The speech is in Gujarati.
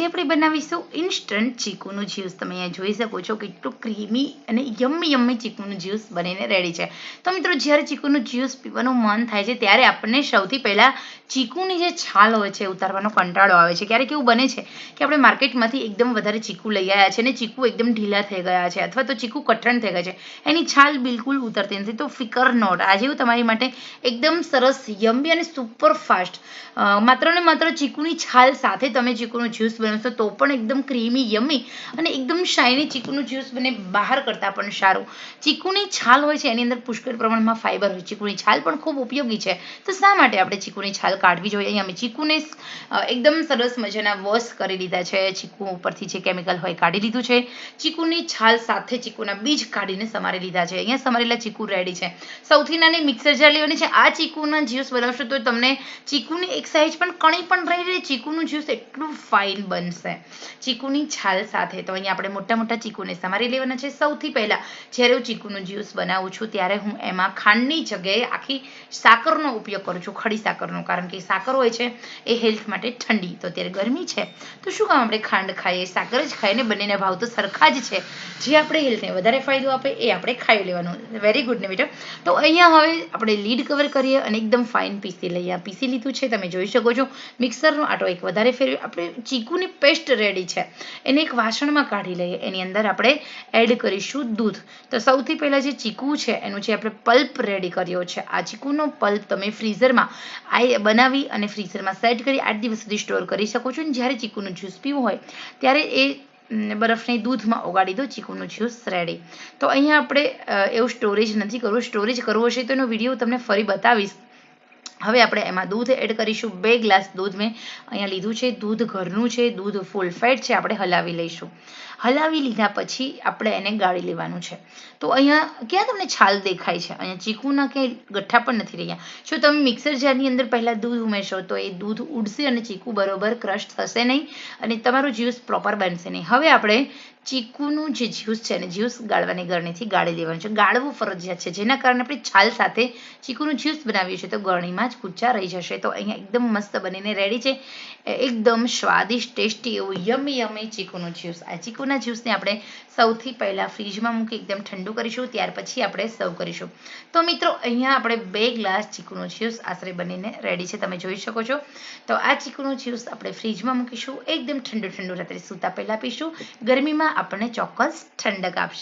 આપણે બનાવીશું ઇન્સ્ટન્ટ ચીકુનું જ્યુસ. તમે અહીંયા જોઈ શકો છો કેટલું ક્રીમી અને યમ્મી ચીકુનું જ્યુસ બનીને રેડી છે. તો મિત્રો જ્યારે ચીકુનું જ્યુસ પીવાનું મન થાય છે ત્યારે આપણને સૌથી પહેલાં ચીકુની જે છાલ હોય છે ઉતારવાનો કંટાળો આવે છે. ક્યારેક એવું બને છે કે આપણે માર્કેટમાંથી એકદમ વધારે ચીકુ લઈ આવ્યા છે અને ચીકુ એકદમ ઢીલા થઈ ગયા છે અથવા તો ચીકુ કઠણ થઈ ગયા છે, એની છાલ બિલકુલ ઉતરતી નથી. તો ફિકર નોટ, આજે હું તમારી માટે એકદમ સરસ યમ્મી અને સુપર ફાસ્ટ માત્ર ને માત્ર ચીકુની છાલ સાથે તમે ચીકુનું જ્યુસ બનાવશો તો પણ એકદમ ક્રીમી યમ્મી અને એકદમ શાઇની ચીકુનું જ્યુસ બને, બહાર કરતાં પણ સારું. ચીકુની છાલ હોય છે એની અંદર પુષ્કળ પ્રમાણમાં ફાઇબર હોય, ચીકુની છાલ પણ ખૂબ ઉપયોગી છે. તો શા માટે આપણે ચીકુની છાલ કાઢવી જોઈએ? અહીંયા અમે ચીકુને એકદમ સરસ મજાના વોશ કરી લીધા છે, ચીકુ ઉપરથી જે કેમિકલ હોય કાઢી લીધું છે, ચીકુની છાલ સાથે ચીકુના બીજ કાઢીને સમારી લીધા છે. અહીંયા સમારેલા ચીકુ રેડી છે. સૌથી નાની મિક્સર જાર લેવાની છે. આ ચીકુના જ્યુસ બનાવશો તો તમને ચીકુની એક સાઈઝ પણ કણી પણ રહી ચીકુનું જ્યુસ એટલું ફાઇન બનશે ચીકુની છાલ સાથે. તો અહીંયા આપણે મોટા મોટા ચીકુને સમારી લેવાના છે. સૌથી પહેલાં જ્યારે હું ચીકુનું જ્યુસ બનાવું છું ત્યારે હું એમાં ખાંડની જગ્યાએ આખી સાકરનો ઉપયોગ કરું છું, ખડી સાકરનો, કારણ કે સાકર હોય છે એ હેલ્થ માટે ઠંડી. તો અત્યારે ગરમી છે તો શું કામ આપણે ખાંડ ખાઈએ, સાકર જ ખાઈને બંનેના ભાવ તો સરખા જ છે. જે આપણે હેલ્થને વધારે ફાયદો આપે એ આપણે ખાઈ લેવાનું. વેરી ગુડ ને બેટા. તો અહીંયા હવે આપણે લીડ કવર કરીએ અને એકદમ ફાઇન પીસી લઈએ. પીસી લીધું છે, તમે જોઈ શકો છો. મિક્સરનો આટો એક વધારે ફેરવી આપણે ચીકુની પેસ્ટ રેડી છે એને એક વાસણમાં કાઢી લઈએ. એની અંદર આપણે એડ કરીશું દૂધ. તો સૌથી પહેલાં જે ચીકુ છે એનું જે આપણે પલ્પ રેડી કર્યો છે, આ ચીકુનો પલ્પ તમે ફ્રીઝરમાં બનાવી અને ફ્રીઝરમાં સેટ કરી 8 દિવસ સુધી સ્ટોર કરી શકો છો. અને જ્યારે ચીકુનું જ્યુસ પીવું હોય ત્યારે એ બરફની દૂધમાં ઓગાળી દો, ચીકુનું જ્યુસ રેડી. તો અહીંયા આપણે એવું સ્ટોરેજ નથી કરવું. સ્ટોરેજ કરવો હશે તો એનો વિડીયો તમને ફરી બતાવીશ. હવે આપણે એમાં દૂધ એડ કરીશું. 2 ગ્લાસ દૂધ મેં અહીંયા લીધું છે. દૂધ ઘરનું છે, દૂધ ફૂલ ફેટ છે. આપણે હલાવી લઈશું. હલાવી લીધા પછી આપણે એને ગાળી લેવાનું છે. તો અહીંયા ક્યાં તમને છાલ દેખાય છે? અહીંયા ચીકુના ક્યાંય ગઠ્ઠા પણ નથી રહ્યા. જો તમે મિક્સર જારની અંદર પહેલાં દૂધ ઉમેરશો તો એ દૂધ ઉડશે અને ચીકુ બરોબર ક્રશ થશે નહીં અને તમારું જ્યુસ પ્રોપર બનશે નહીં. હવે આપણે ચીકુનું જે જ્યુસ છે ને જ્યુસ ગાળવાની ગરણીથી ગાળી લેવાનું છે. ગાળવું ફરજિયાત છે, જેના કારણે આપણે છાલ સાથે ચીકુનું જ્યુસ બનાવ્યું છે તો ગરણીમાં જ કૂચા રહી જશે. તો અહીંયા એકદમ મસ્ત બનીને રેડી છે, એકદમ સ્વાદિષ્ટ ટેસ્ટી એવું યમ્મી ચીકુનું જ્યુસ. આ ચીકુના જ્યુસને આપણે સૌથી પહેલાં ફ્રીજમાં મૂકી એકદમ ઠંડુ કરીશું, ત્યાર પછી આપણે સર્વ કરીશું. તો મિત્રો અહીંયા આપણે 2 ગ્લાસ ચીકુનું જ્યુસ આશરે બનીને રેડી છે, તમે જોઈ શકો છો. તો આ ચીકુનું જ્યુસ આપણે ફ્રીજમાં મૂકીશું, એકદમ ઠંડુ રાત્રે સૂતા પહેલાં પીશું. ગરમીમાં આપણને ચોક્કસ ઠંડક આપશે.